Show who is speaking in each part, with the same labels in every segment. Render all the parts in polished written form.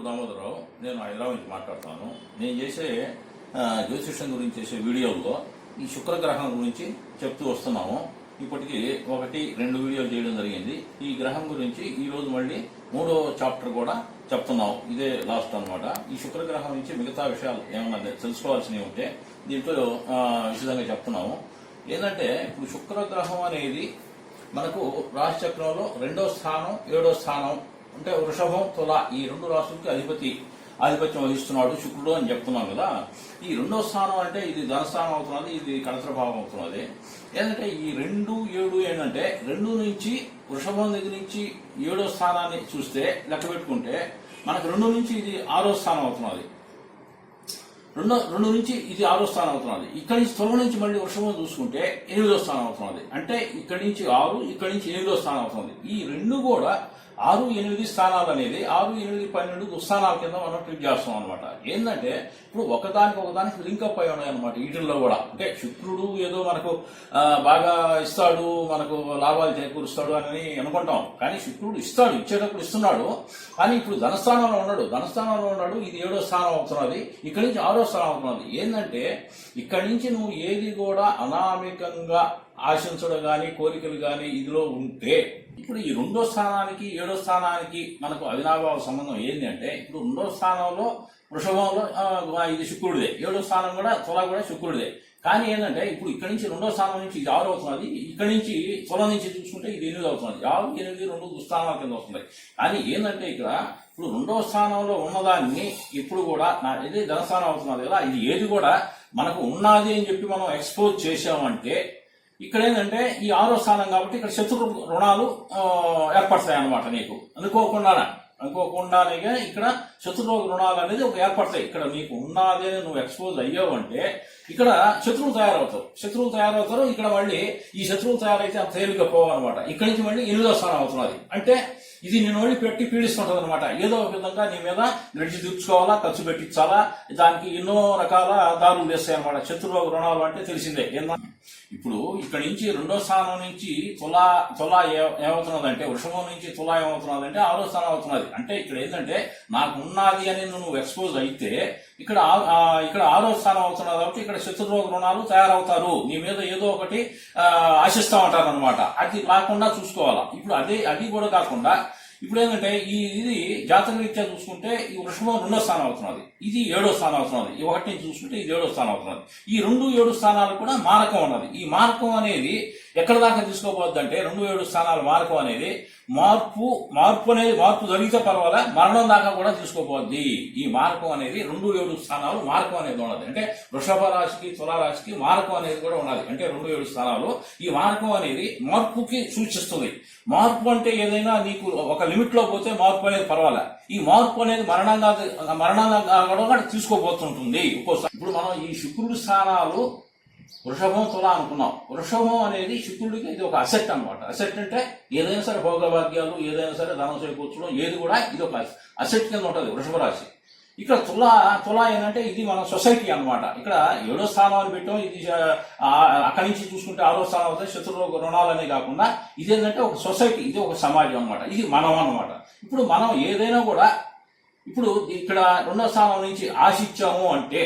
Speaker 1: దామోదరరావు. నేను హైదరాబాద్ నుంచి మాట్లాడుతాను. నేను చేసే జ్యోతిష్యం గురించి చేసే వీడియోల్లో ఈ శుక్రగ్రహం గురించి చెప్తూ వస్తున్నాము. ఇప్పటికీ 1-2 వీడియోలు చేయడం జరిగింది. ఈ గ్రహం గురించి ఈ రోజు మళ్ళీ 3వ చాప్టర్ కూడా చెప్తున్నాం. ఇదే లాస్ట్ అన్నమాట. ఈ శుక్రగ్రహం నుంచి మిగతా విషయాలు ఏమన్నా తెలుసుకోవాల్సినవి ఉంటే దీంట్లో విశదంగా చెప్తున్నాము. ఏంటంటే ఇప్పుడు శుక్రగ్రహం అనేది మనకు రాశిచక్రంలో 2వ స్థానం 7వ స్థానం అంటే వృషభం తుల ఈ 2 రాశులకి ఆధిపత్యం వహిస్తున్నాడు శుక్రుడు అని చెప్తున్నాం కదా. ఈ 2వ స్థానం అంటే ఇది ధనస్థానం అవుతున్నది, ఇది కళత్ర భావం అవుతున్నది. ఏంటంటే ఈ 2, 7 ఏంటంటే 2 నుంచి వృషభం దగ్గర నుంచి 7వ స్థానాన్ని చూస్తే లెక్క పెట్టుకుంటే మనకు 2 నుంచి ఇది 6వ స్థానం అవుతున్నది. 2 నుంచి ఇది 6వ స్థానం అవుతున్నది. ఇక్కడి నుంచి తుల నుంచి మళ్ళీ వృషభం చూసుకుంటే 8వ స్థానం అవుతున్నది. అంటే ఇక్కడి నుంచి 6, ఇక్కడి నుంచి 8వ స్థానం అవుతుంది. ఈ 2 కూడా 6, 8 స్థానాలు అనేది 6, 8, 12 దుస్థానాల కింద మనం ట్రీట్ చేస్తాం అనమాట. ఏంటంటే ఇప్పుడు ఒకదానికి లింకప్ అయి ఉన్నాయి అనమాట. వీటిల్లో కూడా అంటే శుక్రుడు ఏదో మనకు బాగా ఇస్తాడు, మనకు లాభాలు చేకూరుస్తాడు అని అనుకుంటాం. కానీ శుక్రుడు ఇస్తాడు, ఇచ్చేటప్పుడు ఇస్తున్నాడు. కానీ ఇప్పుడు ధనస్థానంలో ఉన్నాడు. ఇది 7వ స్థానం అవుతున్నది, ఇక్కడి నుంచి 6వ స్థానం అవుతున్నది. ఏంటంటే ఇక్కడి నుంచి నువ్వు ఏది కూడా అనామికంగా ఆశించడం గాని కోరికలు గాని ఇదిలో ఉంటే ఇప్పుడు ఈ 2వ స్థానానికి 7వ స్థానానికి మనకు అవినాభావ సంబంధం ఏంటి అంటే ఇప్పుడు 2వ స్థానంలో వృషభంలో ఇది శుక్రుడిదే, 7వ స్థానం కూడా తుల కూడా శుక్రుడిదే. కానీ ఏంటంటే ఇప్పుడు ఇక్కడి నుంచి 2వ స్థానం నుంచి ఇది 6 అవుతున్నది, ఇక్కడి నుంచి తుల నుంచి చూసుకుంటే ఇది 8 అవుతున్నది. 6, 8, 2 దుస్థానాల కింద వస్తుంది. కానీ ఏంటంటే ఇక్కడ ఇప్పుడు 2వ స్థానంలో ఉన్నదాన్ని ఇప్పుడు కూడా ఇది ధనస్థానం అవుతున్నది కదా, ఇది ఏది కూడా మనకు ఉన్నది అని చెప్పి మనం ఎక్స్పోజ్ చేసామంటే ఇక్కడ ఏంటంటే ఈ 6వ స్థానం కాబట్టి ఇక్కడ శత్రు రుణాలు ఏర్పడతాయి అన్నమాట. నీకు అనుకోకుండానే ఇక్కడ శత్రు రుణాలు అనేది ఒక ఏర్పడతాయి. ఇక్కడ నీకు ఉన్నది అని నువ్వు ఎక్స్పోజ్ అయ్యావు అంటే ఇక్కడ శత్రువులు తయారవుతారు. ఇక్కడ మళ్ళీ ఈ శత్రువులు తయారైతే అంత తేలిక పోవన్నమాట. ఇక్కడి నుంచి మళ్ళీ 8వ స్థానం అవుతున్నది. అంటే ఇది నేను మళ్ళీ పెట్టి పీడిస్తుంటది అనమాట. ఏదో ఒక విధంగా నీ మీద నడిచి తీర్చుకోవాలా, ఖర్చు పెట్టించాలా, దానికి ఎన్నో రకాల దారులు వేస్తాయి అనమాట. శత్రువు రుణాలు అంటే తెలిసిందే. ఇప్పుడు ఇక్కడి నుంచి 2వ స్థానం నుంచి తుల ఏమవుతున్నదంటే వృషభం నుంచి తుల ఏమవుతున్నదంటే 6వ స్థానం అవుతున్నది. అంటే ఇక్కడ ఏంటంటే నాకు ఉన్నది అని నువ్వు ఎక్స్పోజ్ అయితే ఇక్కడ 6వ స్థానం అవుతున్నది కాబట్టి ఇక్కడ శత్రురోగ రుణాలు తయారవుతారు. నీ మీద ఏదో ఒకటి ఆశిస్తా ఉంటారు అనమాట. అది రాకుండా చూసుకోవాలా. ఇప్పుడు అది కూడా కాకుండా ఇప్పుడు ఏంటంటే ఇది జాతక రీత్యా చూసుకుంటే ఈ వృషభం 2వ స్థానం అవుతున్నది, ఇది 7వ స్థానం అవుతున్నది. ఈ 1 నుంచి చూసుకుంటే ఇది 7వ స్థానం అవుతున్నది. ఈ 2, 7 స్థానాలు కూడా మారకం ఉన్నది. ఈ మారకం అనేది ఎక్కడ దాకా తీసుకోబోద్ది అంటే 2, 7 స్థానాల మారకం అనేది మార్పు జరిగితే పర్వాలే, మరణం దాకా కూడా తీసుకోపోద్ది. ఈ మార్గం అనేది 2, 7 స్థానాలు మార్గం అనేది ఉన్నది. అంటే వృషభ రాశికి తులా రాశికి మార్గం అనేది కూడా ఉన్నది. అంటే 2, 7 స్థానాలు ఈ మార్గం అనేది మార్పుకి సూచిస్తుంది. మార్పు అంటే ఏదైనా నీకు ఒక లిమిట్ లో పోతే మార్పు అనేది పర్వాలే. ఈ మార్పు అనేది మరణంగా కూడా తీసుకోబోతుంటుంది. ఇప్పుడు మనం ఈ శుక్రుడి స్థానాలు వృషభం తుల అనుకున్నాం. వృషభం అనేది శుక్రుడికి ఇది ఒక అసెట్ అనమాట. అసెట్ అంటే ఏదైనా సరే భోగభాగ్యాలు, ఏదైనా సరే ధనం చేకూర్చడం, ఏది కూడా ఇది ఒక అసెట్ కింద ఉంటుంది వృషభ రాశి. ఇక్కడ తుల ఏంటంటే ఇది మన సొసైటీ అనమాట. ఇక్కడ 7వ స్థానం అని పెట్టాం. ఇది అక్కడి నుంచి చూసుకుంటే 6వ స్థానం అవుతాయి. శత్రురోగ రుణాలనే కాకుండా ఇది ఏంటంటే ఒక సొసైటీ, ఇది ఒక సమాజం అనమాట. ఇది మనం అనమాట. ఇప్పుడు మనం ఏదైనా కూడా ఇప్పుడు ఇక్కడ 2వ స్థానం నుంచి ఆశించాము అంటే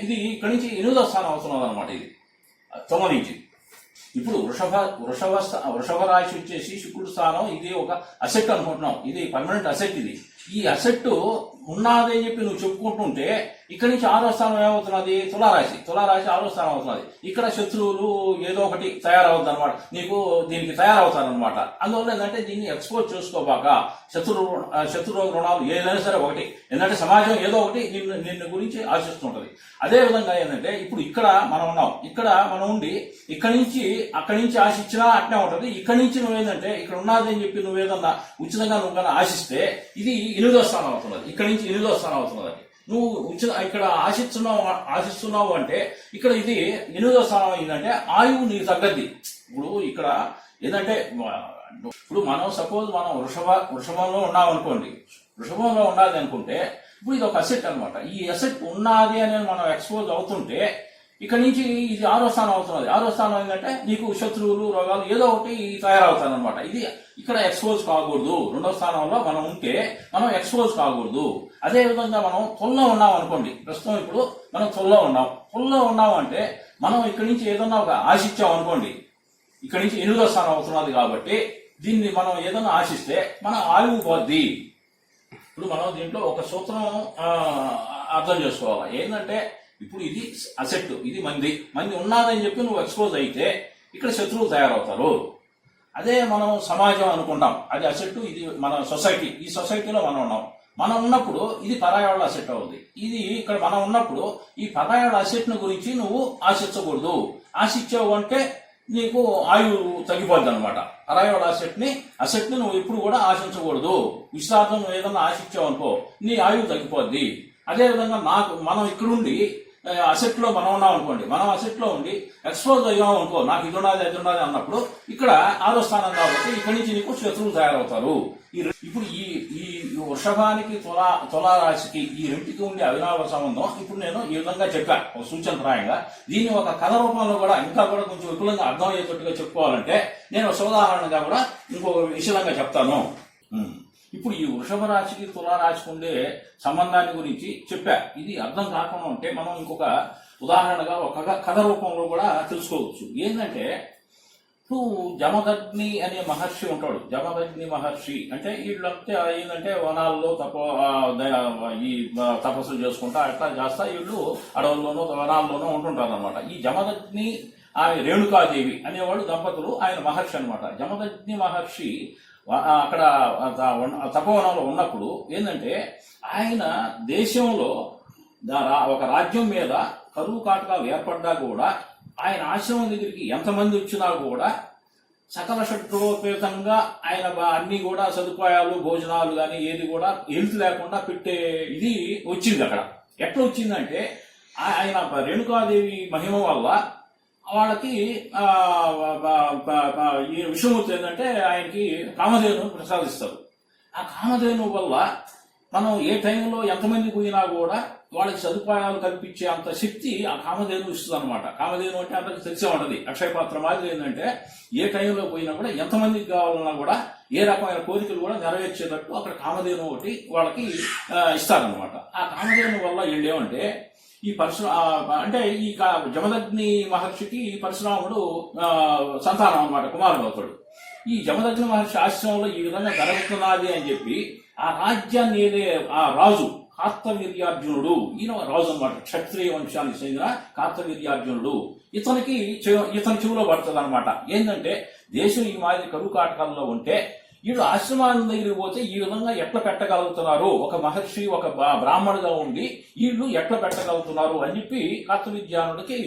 Speaker 1: ఇది ఇక్కడి నుంచి 8వ స్థానం అవుతున్నది అనమాట. ఇది తుల నుంచి ఇప్పుడు వృషభ రాశి వచ్చేసి శుక్రుడు స్థానం, ఇది ఒక అసెట్ అనుకుంటున్నాం. ఇది పర్మనెంట్ అసెట్. ఈ అసెట్ ఉన్నది అని చెప్పి నువ్వు చెప్పుకుంటుంటే ఇక్కడి నుంచి 6వ స్థానం ఏమవుతున్నది తులారాశి 6వ స్థానం అవుతున్నది. ఇక్కడ శత్రువులు ఏదో ఒకటి తయారవుతుంది అనమాట. నీకు దీనికి తయారవుతారనమాట. అందువల్ల ఏంటంటే దీన్ని ఎక్స్పోజ్ చేసుకోబాక శత్రురోగ రుణాలు ఏదైనా సరే ఒకటి. ఏంటంటే సమాజం ఏదో ఒకటి నిన్ను గురించి ఆశిస్తుంటది. అదే విధంగా ఏంటంటే ఇప్పుడు ఇక్కడ మనం ఉన్నాం. ఇక్కడ మనం ఉండి అక్కడి నుంచి ఆశించినా అట్నే ఉంటది. ఇక్కడి నుంచి నువ్వేంటంటే ఇక్కడ ఉన్నది అని చెప్పి నువ్వేదన్నా ఉచితంగా నువ్వు కానీ ఆశిస్తే ఇది 8వ స్థానం అవుతున్నది. ఇక్కడి నుంచి 8వ స్థానం అవుతున్నది. నువ్వు ఇక్కడ ఆశిస్తున్నావు అంటే ఇక్కడ ఇది 8వ స్థానం అయిందంటే ఆయువు నీకు తగ్గద్ది. ఇప్పుడు ఇక్కడ ఏంటంటే ఇప్పుడు మనం సపోజ్ మనం వృషభంలో ఉన్నాం అనుకోండి. వృషభంలో ఉన్నది అనుకుంటే ఇప్పుడు ఇది ఒక అసెట్ అనమాట. ఈ అసెట్ ఉన్నది అనేది మనం ఎక్స్పోజ్ అవుతుంటే ఇక్కడ నుంచి ఇది 6వ స్థానం అవుతున్నది. 6వ స్థానం ఏంటంటే నీకు శత్రువులు, రోగాలు ఏదో ఒకటి తయారవుతాయన్నమాట. ఇది ఇక్కడ ఎక్స్పోజ్ కాకూడదు. 2వ స్థానంలో మనం ఉంటే మనం ఎక్స్పోజ్ కాకూడదు. అదే విధంగా మనం తుల్లో ఉన్నాం అనుకోండి, ప్రస్తుతం ఇప్పుడు మనం తుల్లో ఉన్నాం అంటే మనం ఇక్కడి నుంచి ఏదన్నా ఒక ఆశించాం అనుకోండి, ఇక్కడి నుంచి 8వ స్థానం అవుతున్నది కాబట్టి దీన్ని మనం ఏదన్నా ఆశిస్తే మన ఆయువు పోద్ది. ఇప్పుడు మనం దీంట్లో ఒక సూత్రం అర్థం చేసుకోవాలి. ఏంటంటే ఇప్పుడు ఇది అసెట్, ఇది మంది ఉన్నదని చెప్పి నువ్వు ఎక్స్పోజ్ అయితే ఇక్కడ శత్రువులు తయారవుతారు. అదే మనం సమాజం అనుకుంటాం, అది అసెట్, ఇది మన సొసైటీ. ఈ సొసైటీలో మనం ఉన్నప్పుడు ఇది పరాయాళ్ళ అసెట్ అవుతుంది. ఇది ఇక్కడ మనం ఉన్నప్పుడు ఈ పరాయాళ్ళ అసెట్ ను గురించి నువ్వు ఆశించకూడదు. ఆశించావు అంటే నీకు ఆయువు తగ్గిపోద్ది అనమాట. పరాయాళ్ళ అసెట్ ని నువ్వు ఎప్పుడు కూడా ఆశించకూడదు. విశ్రాంతం నువ్వు ఏదన్నా ఆశించావు అనుకో నీ ఆయువు తగ్గిపోద్ది. అదేవిధంగా మనం ఇక్కడుండి అసెట్ లో మనం ఉన్నాం అనుకోండి, మనం అసెట్ లో ఉండి ఎక్స్పోజ్ అయ్యాం అనుకో, నాకు ఇది ఉన్నది అన్నప్పుడు ఇక్కడ 6వ స్థానం కాబట్టి ఇక్కడి నుంచి నీకు శత్రువులు తయారవుతారు. ఇప్పుడు ఈ వృషభానికి తులారాశికి ఈ రెంటికి ఉండే అవినాభ సంబంధం ఇప్పుడు నేను ఈ విధంగా చెప్పాను ఒక సూచనప్రాయంగా. దీన్ని ఒక కథ రూపంలో కూడా ఇంకా కూడా కొంచెం విపులంగా అర్థమయ్యేటట్టుగా చెప్పుకోవాలంటే నేను ఉదాహరణగా కూడా ఇంకొక విషయంగా చెప్తాను. ఇప్పుడు ఈ వృషభ రాశికి తులారాశికి ఉండే సంబంధాన్ని గురించి చెప్పా. ఇది అర్థం కాకుండా ఉంటే మనం ఇంకొక ఉదాహరణగా ఒక కథ రూపంలో కూడా తెలుసుకోవచ్చు. ఏంటంటే ఇప్పుడు జమదగ్ని అనే మహర్షి ఉంటాడు. జమదగ్ని మహర్షి అంటే వీళ్ళంతా ఏంటంటే వనాల్లో ఈ తపస్సులు చేసుకుంటా అట్లా చేస్తా వీళ్ళు అడవుల్లోనూ వనాల్లోనూ ఉంటుంటారు అనమాట. ఈ జమదగ్ని ఆయన రేణుకాదేవి అనేవాడు దంపతులు, ఆయన మహర్షి అనమాట. జమదగ్ని మహర్షి అక్కడ తపోవనంలో ఉన్నప్పుడు ఏంటంటే ఆయన దేశంలో ఒక రాజ్యం మీద కరువు కాటకాలు ఏర్పడ్డా కూడా ఆయన ఆశ్రమం దగ్గరికి ఎంతమంది వచ్చినా కూడా సకల షట్రోపేతంగా ఆయన అన్ని కూడా సదుపాయాలు, భోజనాలు కానీ ఏది కూడా హెల్త్ లేకుండా పెట్టే ఇది వచ్చింది. అక్కడ ఎట్లా వచ్చిందంటే ఆయన రేణుకాదేవి మహిమ వల్ల వాళ్ళకి ఈ విషయమూర్తి ఏంటంటే ఆయనకి కామధేను ప్రసాదిస్తారు. ఆ కామధేను వల్ల మనం ఏ టైంలో ఎంతమంది పోయినా కూడా వాళ్ళకి సదుపాయాలు కల్పించే అంత శక్తి ఆ కామధేను ఇస్తుంది అనమాట. కామధేను అంటే అందరికి తెలిసే ఉంటది. అక్షయ పాత్ర మాదిరి ఏంటంటే ఏ టైంలో పోయినా కూడా ఎంతమందికి కావాలన్నా కూడా ఏ రకమైన కోరికలు కూడా నెరవేర్చేటట్టు అక్కడ కామధేను ఒకటి వాళ్ళకి ఇస్తారనమాట. ఆ కామధేను వల్ల ఏంటంటే ఈ అంటే ఈ జమదగ్ని మహర్షికి పరశురాముడు సంతానం అనమాట, కుమారుడు అవుతాడు. ఈ జమదగ్ని మహర్షి ఆశ్రమంలో ఈ విధంగా జరుగుతున్నది అని చెప్పి ఆ రాజ్యాన్ని ఆ రాజు కార్తవీర్యార్జునుడు, ఈయన రాజు అనమాట, క్షత్రియ వంశానికి చెందిన కార్తవీర్యార్జునుడు. ఇతని చెవులో పడుతుంది అనమాట. ఏంటంటే దేశం ఈ మాదిరి కరువు కాటకాల్లో ఉంటే వీళ్ళు ఆశ్రమాల దగ్గరికి పోతే ఈ విధంగా ఎట్లా పెట్టగలుగుతున్నారు, ఒక మహర్షి ఒక బ్రాహ్మణుగా ఉండి వీళ్ళు ఎట్లా పెట్టగలుగుతున్నారు అని చెప్పి కార్తవీర్యానుడికి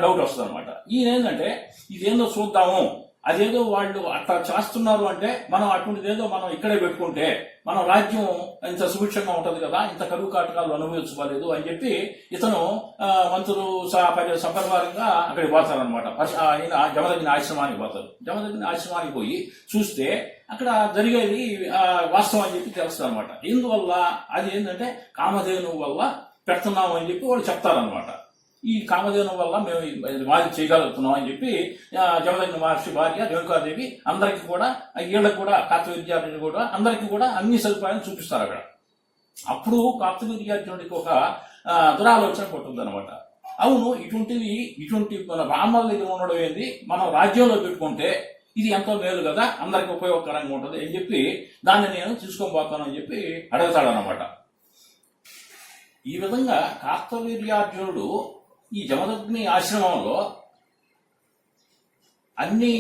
Speaker 1: డౌట్ వస్తుంది అనమాట. ఈయన ఏంటంటే ఇదేందో చూద్దాము, అదేదో వాళ్ళు అట్లా చేస్తున్నారు అంటే మనం అటువంటిదేదో మనం ఇక్కడే పెట్టుకుంటే మన రాజ్యం ఇంత సుభిక్షంగా ఉంటది కదా, ఇంత కరువు కాటకాలు అనుభవించుకోలేదు అని చెప్పి ఇతను మంత్రులు సపరివారంగా అక్కడికి పోతారనమాట. ఆయన జమదగ్ని ఆశ్రమానికి పోతారు. జమదగ్ని ఆశ్రమానికి పోయి చూస్తే అక్కడ జరిగేది వాస్తవం అని చెప్పి తెలుస్తుంది అనమాట. ఎందువల్ల అది ఏంటంటే కామధేను వల్ల పెడుతున్నాము అని చెప్పి వాళ్ళు చెప్తారనమాట. ఈ కామధేను వల్ల మేము మాది చేయగలుగుతున్నాం అని చెప్పి జమదగ్ని మహర్షి భార్య రేణుకాదేవి అందరికీ కూడా వీళ్ళకి కూడా కార్తవీర్యార్జునుడు కూడా అందరికీ కూడా అన్ని సదుపాయాలు చూపిస్తారు అక్కడ. అప్పుడు కార్తవీర్యార్జునుడికి ఒక దురాలోచన పుట్టింది అనమాట. అవును, ఇటువంటి మన బ్రాహ్మణుల దగ్గర ఉండడం ఏంది, మనం రాజ్యంలో పెట్టుకుంటే ఇది ఎంతో మేలు కదా, అందరికి ఉపయోగకరంగా ఉంటుంది అని చెప్పి దాన్ని నేను తీసుకొని పోతాను అని చెప్పి అడుగుతాడనమాట. ఈ విధంగా కార్తవీర్యార్జునుడు ఈ జమదగ్ని ఆశ్రమంలో అన్ని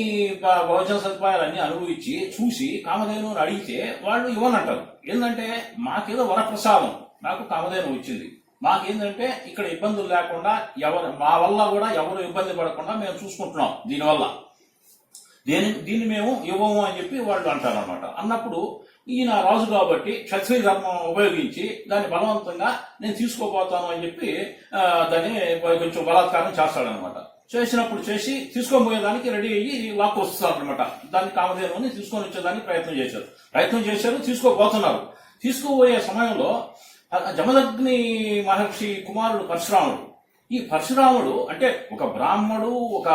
Speaker 1: భోజన సదుపాయాలు అన్ని అనుభవించి చూసి కామధేను అడిగితే వాళ్ళు ఇవ్వనంటారు. ఏంటంటే మాకేదో వరప్రసాదం, నాకు కామధేను వచ్చింది, మాకేంటంటే ఇక్కడ ఇబ్బందులు లేకుండా మా వల్ల కూడా ఎవరు ఇబ్బంది పడకుండా మేము చూసుకుంటున్నాం, దీన్ని మేము ఇవ్వము అని చెప్పి వాళ్ళు అంటారనమాట. అన్నప్పుడు ఈయన రాజు కాబట్టి క్షత్రియ ధర్మం ఉపయోగించి దాన్ని బలవంతంగా నేను తీసుకోపోతాను అని చెప్పి దాన్ని కొంచెం బలాత్కారం చేస్తాడనమాట. చేసినప్పుడు తీసుకొని పోయేదానికి రెడీ అయ్యి లాక్కు వస్తారు అనమాట. దాన్ని కామధేనుని తీసుకొని వచ్చేదానికి ప్రయత్నం చేశారు, తీసుకోపోతున్నారు. తీసుకుపోయే సమయంలో జమదగ్ని మహర్షి కుమారుడు పరశురాముడు ఈ పరశురాముడు అంటే ఒక బ్రాహ్మడు, ఒక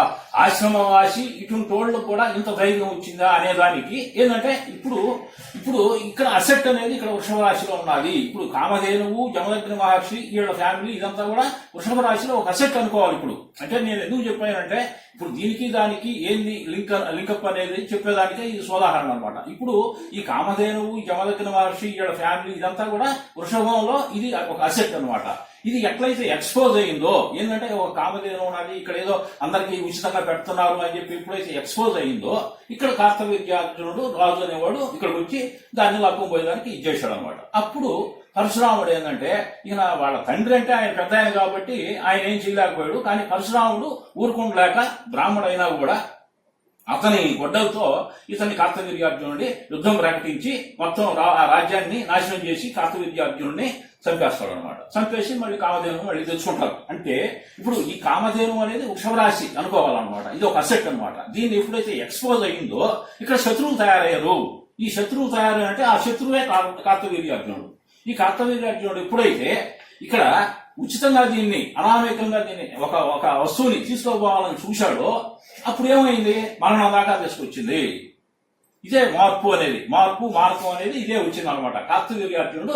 Speaker 1: ఆశ్రమవాసి, ఇటువంటి వాళ్ళు కూడా ఇంత ధైర్యం వచ్చిందా అనేదానికి ఏంటంటే ఇప్పుడు ఇక్కడ అసెట్ అనేది ఇక్కడ వృషభ రాశిలో ఉన్నది. ఇప్పుడు కామధేనువు, జమదగ్ని మహర్షి, వీళ్ళ ఫ్యామిలీ ఇదంతా కూడా వృషభ రాశిలో ఒక అసెట్ అనుకోవాలి. ఇప్పుడు అంటే నేను ఎందుకు చెప్పానంటే ఇప్పుడు దీనికి దానికి ఏంది లింకప్ అనేది చెప్పేదానికే ఇది సోదాహరణ అనమాట. ఇప్పుడు ఈ కామధేనువు, జమదగ్ని మహర్షి, వీళ్ళ ఫ్యామిలీ ఇదంతా కూడా వృషభంలో ఇది ఒక అసెట్ అనమాట. ఇది ఎట్లయితే ఎక్స్పోజ్ అయిందో ఏంటంటే ఒక కామధేను ఉన్నది, ఇక్కడ ఏదో అందరికీ ఉచితంగా పెడుతున్నారు అని చెప్పి ఎప్పుడైతే ఎక్స్పోజ్ అయిందో ఇక్కడ కార్తవీర్యార్జునుడు రాజు అనేవాడు ఇక్కడికి వచ్చి దాన్ని లక్కుపోయేదానికి ఇచ్చేసాడు అనమాట. అప్పుడు పరశురాముడు ఏంటంటే ఈయన వాళ్ళ తండ్రి అంటే ఆయన పెద్ద ఆయన కాబట్టి ఆయన ఏం చేయలేకపోయాడు. కానీ పరశురాముడు ఊరుకుండలేక బ్రాహ్మడైనా కూడా అతని గొడ్డలతో ఇతన్ని కార్తవీర్యార్జునుడి యుద్ధం ప్రకటించి మొత్తం రాజ్యాన్ని నాశనం చేసి కార్తవీర్యార్జునుడిని చంపేస్తాడు అనమాట. చంపేసి మళ్ళీ కామధేను మళ్ళీ తెచ్చుకుంటారు. అంటే ఇప్పుడు ఈ కామధేను అనేది వృషభ రాశి అనుకోవాలన్నమాట. ఇది ఒక అసెట్ అనమాట. దీన్ని ఎప్పుడైతే ఎక్స్పోజ్ అయిందో ఇక్కడ శత్రువులు తయారయ్యారు. ఈ శత్రువు తయారయ్యారు అంటే ఆ శత్రువే కార్తవీర్యార్జునుడు. ఈ కార్తవీర్యార్జునుడు ఎప్పుడైతే ఇక్కడ ఉచితంగా దీన్ని అనామేకంగా దీన్ని ఒక వస్తువుని తీసుకోపోవాలని చూశాడో అప్పుడు ఏమైంది, మరణం దాకా తీసుకొచ్చింది. ఇదే మార్పు అనేది ఇదే వచ్చింది అనమాట. కార్తవీర్యార్జునుడు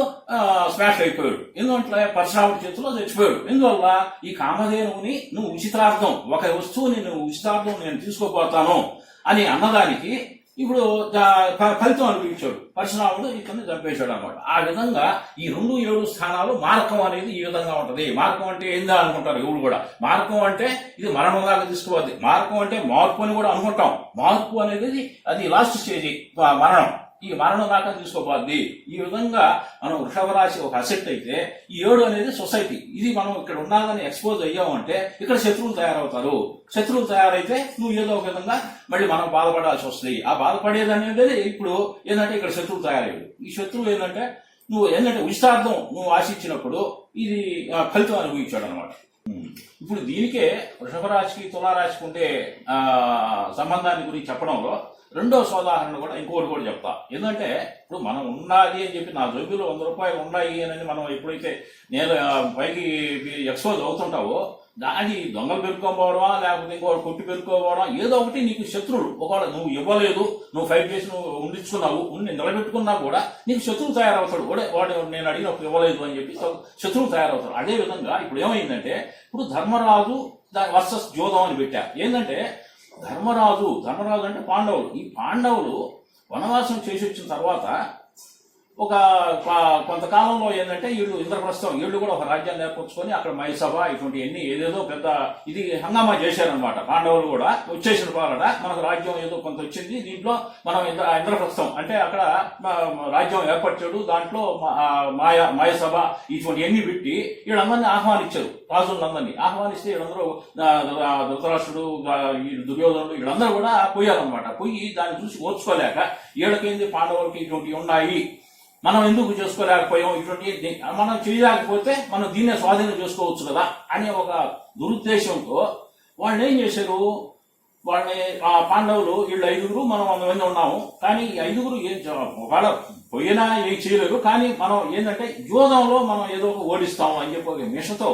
Speaker 1: స్మాష్ అయిపోయాడు. ఎందుకంటే పరశురాముడి చేతిలో చచ్చిపోయాడు. ఎందువల్ల ఈ కామధేనువుని నువ్వు ఉచితార్థం, ఒక వస్తువుని నువ్వు ఉచితార్థం నేను తీసుకోపోతాను అని అన్నదానికి ఇప్పుడు ఫలితం అనిపించాడు. పరశురాముడు ఇతన్ని చంపేశాడు అనమాట. ఆ విధంగా ఈ 2-7 స్థానాలు మార్గం అనేది ఈ విధంగా ఉంటది. మార్గం అంటే ఏందా అనుకుంటారు ఎవరు కూడా. మార్గం అంటే ఇది మరణం దాకా తీసుకోవద్దు. మార్గం అంటే మార్పు అని కూడా అనుకుంటాం. మార్పు అనేది అది లాస్ట్ స్టేజ్ మరణం. ఈ మరణం దాకా తీసుకోపోద్ది. ఈ విధంగా మనం వృషభ రాశి ఒక అసెట్ అయితే ఈ 7 అనేది సొసైటీ. ఇది మనం ఇక్కడ ఉన్నదని ఎక్స్పోజ్ అయ్యామంటే ఇక్కడ శత్రువులు తయారవుతారు. శత్రువులు తయారైతే నువ్వు ఏదో ఒక విధంగా మళ్ళీ మనం బాధపడాల్సి వస్తుంది. ఆ బాధపడేది అనేది ఇప్పుడు ఏంటంటే ఇక్కడ శత్రువులు తయారయ్యాడు. ఈ శత్రువు ఏంటంటే నువ్వు ఏంటంటే ఉచితార్థం నువ్వు ఆశించినప్పుడు ఇది ఫలితం అనుభవించాడు అనమాట. ఇప్పుడు దీనికే వృషభ రాశికి తులారాశికి ఉండే సంబంధాన్ని గురించి చెప్పడంలో రెండో సోదాహరణ కూడా ఇంకోటి కూడా చెప్తా. ఎందుకంటే ఇప్పుడు మనం ఉన్నది అని చెప్పి నా జోబీలో 100 రూపాయలు ఉన్నాయి అని మనం ఎప్పుడైతే నేను పైకి ఎక్స్పోజ్ అవుతుంటావో దాన్ని దొంగలు పెరుక్కోపోవడమా లేకపోతే ఇంకోటి కొట్టి పెరుక్కోపోవడం ఏదో ఒకటి నీకు శత్రువులు. ఒకవేళ నువ్వు ఇవ్వలేదు, నువ్వు ఫైట్ చేసి నువ్వు ఉండించుకున్నావు, నిలబెట్టుకున్నా కూడా నీకు శత్రువు తయారవుతాడు. వాడు నేను అడిగినప్పుడు ఇవ్వలేదు అని చెప్పి శత్రువు తయారవుతాడు. అదే విధంగా ఇప్పుడు ఏమైందంటే ఇప్పుడు ధర్మరాజు వర్సెస్ జోదం అని పెట్టా. ఏంటంటే ధర్మరాజు అంటే పాండవులు. ఈ పాండవులు వనవాసం చేసి వచ్చిన తర్వాత ఒక కొంతకాలంలో ఏంటంటే వీళ్ళు ఇంద్రప్రస్థం వీళ్ళు కూడా ఒక రాజ్యాన్ని ఏర్పరచుకొని అక్కడ మైసభ ఇటువంటి ఎన్ని ఏదేదో పెద్ద ఇది హంగామా చేశారనమాట. పాండవులు కూడా వచ్చేసిన పాలన మనకు రాజ్యం ఏదో కొంత వచ్చింది. దీంట్లో మనం ఇంద్రప్రస్థం అంటే అక్కడ రాజ్యం ఏర్పరిచాడు. దాంట్లో మాయసభ ఇటువంటి ఎన్ని పెట్టి వీళ్ళందరినీ ఆహ్వానించారు. రాజులందరినీ ఆహ్వానిస్తే వీళ్ళందరూ ధృతరాష్ట్రుడు, దుర్యోధనుడు వీళ్ళందరూ కూడా పోయారనమాట. పోయి దాన్ని చూసి ఓర్చుకోలేక వీళ్ళకేంది పాండవులకి ఇటువంటి ఉన్నాయి, మనం ఎందుకు చేసుకోలేకపోయాం, ఇటువంటి మనం చేయలేకపోతే మనం దీన్నే స్వాధీనం చేసుకోవచ్చు కదా అనే ఒక దురుద్దేశంతో వాళ్ళు ఏం చేశారు, వాళ్ళని ఆ పాండవులు వీళ్ళు 5 మనం 100 మంది ఉన్నాము. కానీ ఈ 5 ఏం ఒకవేళ పోయినా ఏం చేయలేరు. కానీ మనం ఏంటంటే జోదంలో మనం ఏదో ఒక ఓడిస్తాము అని చెప్పి ఒక మిషతో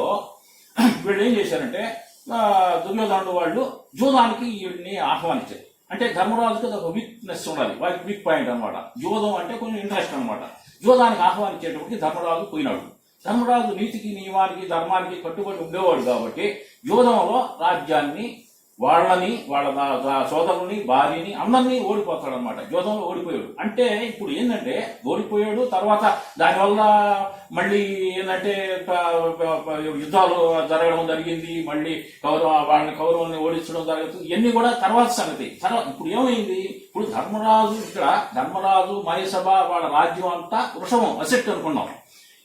Speaker 1: వీళ్ళు ఏం చేశారంటే దుర్యోధనుడు వాళ్ళు జోదానికి వీడిని ఆహ్వానించారు. అంటే ధర్మరాజుకి ఒక వీక్నెస్ ఉండాలి, వారికి వీక్ పాయింట్ అనమాట. జోదం అంటే కొంచెం ఇంట్రెస్ట్ అనమాట. జోదానికి ఆహ్వానించేటప్పటికి ధర్మరాజు పోయినాడు. ధర్మరాజు నీతికి నియమానికి ధర్మానికి కట్టుబడి ఉండేవాడు కాబట్టి జోదంలో రాజ్యాన్ని వాళ్ళని వాళ్ళ సోదరుని భార్యని అందరినీ ఓడిపోతాడు అనమాట. జోదంలో ఓడిపోయాడు. అంటే ఇప్పుడు ఏంటంటే ఓడిపోయాడు. తర్వాత దానివల్ల మళ్ళీ ఏంటంటే యుద్ధాలు జరగడం జరిగింది. మళ్ళీ వాళ్ళని కౌరవుల్ని ఓడించడం జరుగుతుంది. ఇవన్నీ కూడా తర్వాత సంగతి. ఇప్పుడు ఏమైంది, ఇప్పుడు ధర్మరాజు మైసభ వాళ్ళ రాజ్యం అంతా వృషభం అసెట్ అనుకున్నాం.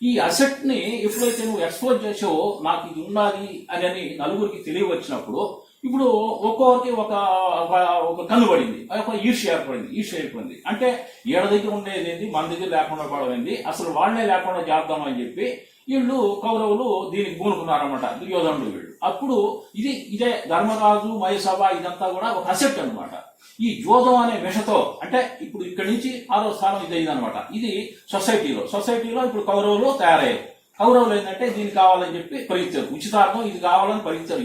Speaker 1: ఈ అసెట్ ని ఎప్పుడైతే నువ్వు ఎక్స్పోజ్ చేసావో నాకు ఇది ఉన్నది అని నలుగురికి తెలియవచ్చినప్పుడు ఇప్పుడు ఒక్కొక్కరికి ఒక కన్ను పడింది, ఒక ఈర్ష్య ఏర్పడింది. అంటే ఏడ దగ్గర ఉండేది ఏంది, మన దగ్గర లేకుండా పడమైంది, అసలు వాళ్ళే లేకుండా చేద్దాం అని చెప్పి వీళ్ళు కౌరవులు దీనికి పూనుకున్నారన్నమాట, దుర్యోధనుడు వీళ్ళు. అప్పుడు ఇదే ధర్మరాజు మైసభ ఇదంతా కూడా ఒక అసెట్ అనమాట. ఈ జోదం అనే విషతో అంటే ఇప్పుడు ఇక్కడి నుంచి 6వ స్థానం ఇది అయిందనమాట. ఇది సొసైటీలో ఇప్పుడు కౌరవులు తయారయ్యారు. కౌరవులు ఏంటంటే దీనికి కావాలని చెప్పి పరిగెత్తారు, ఉచితార్థం ఇది కావాలని పరిగెత్తారు,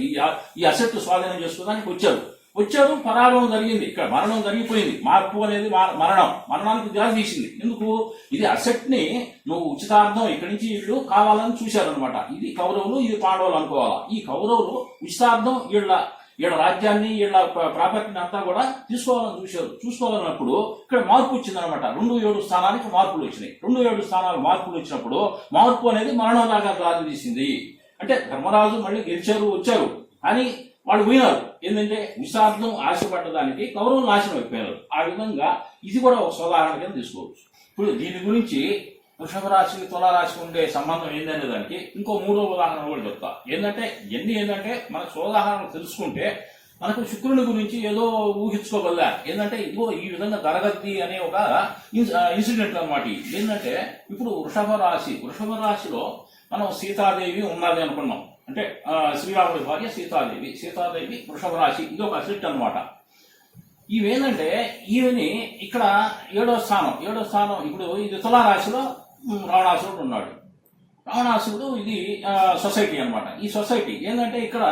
Speaker 1: ఈ అసెట్ స్వాధీనం చేసుకోవడానికి వచ్చారు. పరాభవం జరిగింది, ఇక్కడ మరణం జరిగిపోయింది. మార్పు అనేది మరణానికి దారి తీసింది. ఎందుకు? ఇది అసెట్ ని నువ్వు ఉచితార్థం ఇక్కడి నుంచి వీళ్ళు కావాలని చూశారనమాట. ఇది కౌరవులు, ఇది పాండవులు అనుకోవాలా. ఈ కౌరవులు ఉచితార్థం వీళ్ళ రాజ్యాన్ని, వీళ్ళ ప్రాపర్టీని అంతా కూడా చూసుకోవాలన్నప్పుడు ఇక్కడ మార్పు వచ్చిందనమాట. 2-7 స్థానానికి మార్పులు వచ్చినాయి. 2-7 స్థానాలు మార్పులు వచ్చినప్పుడు మార్పు అనేది మరణంలాగా దారి తీసింది. అంటే ధర్మరాజు మళ్ళీ గెలిచారు, వచ్చారు, కానీ వాళ్ళు పోయినారు. ఏంటంటే విషార్థం ఆశపడ్డదానికి కౌరవులు నాశనం అయిపోయినారు. ఆ విధంగా ఇది కూడా ఒక ఉదాహరణ కింద తీసుకోవచ్చు. ఇప్పుడు దీని గురించి వృషభ రాశికి తులారాశికి ఉండే సంబంధం ఏందనే దానికి ఇంకో 3వ ఉదాహరణ కూడా చెప్తా. ఏంటంటే మనకు సోదాహరణ తెలుసుకుంటే మనకు శుక్రుని గురించి ఏదో ఊహించుకోగలదా. ఏంటంటే ఇదిగో ఈ విధంగా జరగద్ది అనే ఒక ఇన్సిడెంట్ అన్నమాట. ఏంటంటే ఇప్పుడు వృషభ రాశిలో మనం సీతాదేవి ఉన్నది అనుకున్నాం. అంటే శ్రీరాముడి భార్య సీతాదేవి వృషభ రాశి, ఇది ఒక అసెట్ అనమాట. ఇవేంటంటే ఈమెని ఇక్కడ 7వ స్థానం ఇప్పుడు ఇది తులారాశిలో రావణాసురుడు ఉన్నాడు. రావణాసురుడు ఇది సొసైటీ అనమాట. ఈ సొసైటీ ఏంటంటే ఇక్కడ